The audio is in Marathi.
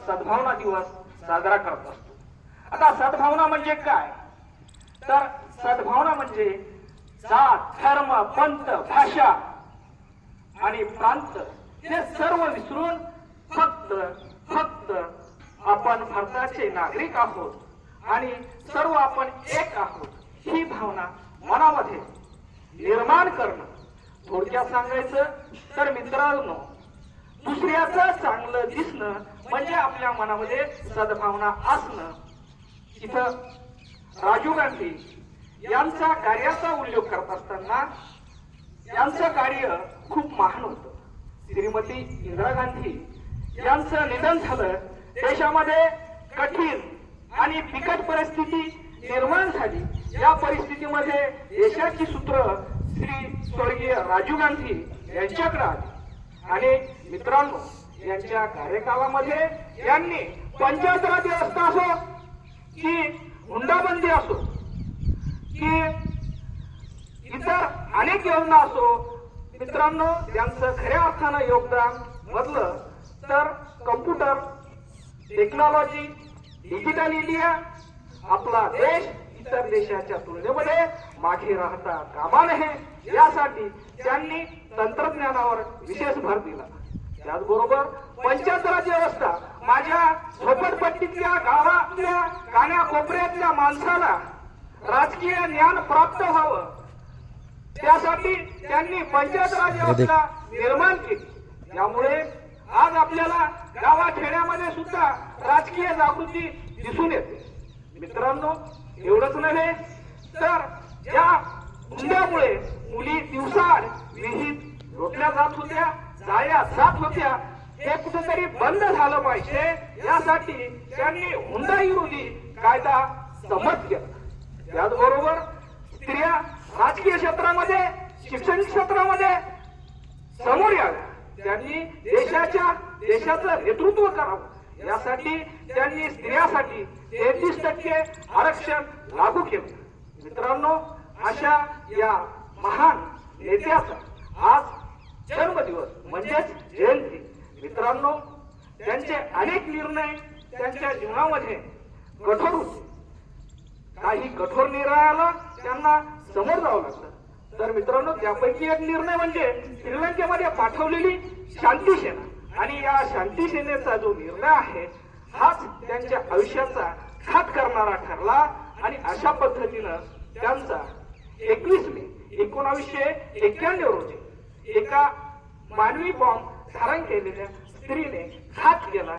सद्भावना दिवस साजरा करत असतो। आता सद्भावना म्हणजे काय, तर सद्भावना म्हणजे जात धर्म पंथ भाषा आणि प्रांत हे सर्व विसरून फक्त आपण भारताचे नागरिक आहोत आणि सर्व आपण एक आहोत ही भावना मनामध्ये निर्माण करणं। थोडक्यात सांगायचं तर मित्रांनो, दुसऱ्याचं चांगलं दिसणं म्हणजे आपल्या मनामध्ये सद्भावना असणं। इथं राजीव गांधी यांचा कार्याचा उल्लेख करत असताना यांचं कार्य खूप महान होतं। श्रीमती इंदिरा गांधी यांचं निधन झालं, देशामध्ये कठीण आणि बिकट परिस्थिती निर्माण झाली। या परिस्थितीमध्ये देशाची सूत्र श्री स्वर्गीय राजीव गांधी यांच्याकडे आली आणि मित्रांनो, यांच्या कार्यकालामध्ये यांनी पंचायत राज व्यवस्था असो की हुंडाबंदी असो की इतर अनेक योजना असो, मित्रांनो त्यांचं खऱ्या अर्थानं योगदान म्हटलं तर कम्प्युटर टेक्नॉलॉजी डिजिटल इंडिया आपला देश इतर देशाच्या तुलनेमध्ये मागे राहता कामा नये यासाठी त्यांनी तंत्रज्ञानावर विशेष भर दिला। त्याचबरोबर पंचायत राज व्यवस्था माझ्या झोपडपट्टीतल्या गावातल्या कानाकोपऱ्यातल्या माणसाला राजकीय ज्ञान प्राप्त व्हावं त्यासाठी त्यांनी पंचायत राज व्यवस्था निर्माण केली। यामुळे आज आपल्याला गावाखेड्यामध्ये सुद्धा राजकीय जागृती दिसून येते। मित्रांनो, एवढंच नव्हे तर या हुंड्यामुळे मुली दिवसाआड विहित लोटल्या जात होत्या, जाळल्या जात होत्या, हे कुठेतरी बंद झालं पाहिजे यासाठी त्यांनी हुंडा विरोधी कायदा संमत केला। त्याचबरोबर स्त्रिया राजकीय क्षेत्रामध्ये शिक्षण क्षेत्रामध्ये समोर याव्या, त्यांनी देशाचं नेतृत्व करावं यासाठी त्यांनी स्त्रियांसाठी 33% आरक्षण लागू केलं। मित्रांनो, अशा या महान नेत्याचा आज जन्मदिवस म्हणजेच जयंती। मित्रांनो, त्यांचे अनेक निर्णय त्यांच्या जीवनामध्ये कठोर होते, काही कठोर निर्णयाला त्यांना समोर जावं लागतं। तर मित्रांनो, त्यापैकी एक निर्णय म्हणजे श्रीलंकेमध्ये पाठवलेली शांती सेना आणि या शांती सेनेचा जो निर्णय आहे हाच त्यांच्या आयुष्याचा घात करणारा ठरला आणि अशा पद्धतीनं त्यांचा 21 मे 1991 रोजी एका मानवी बॉम्ब धारण केलेल्या स्त्रीने घात केला।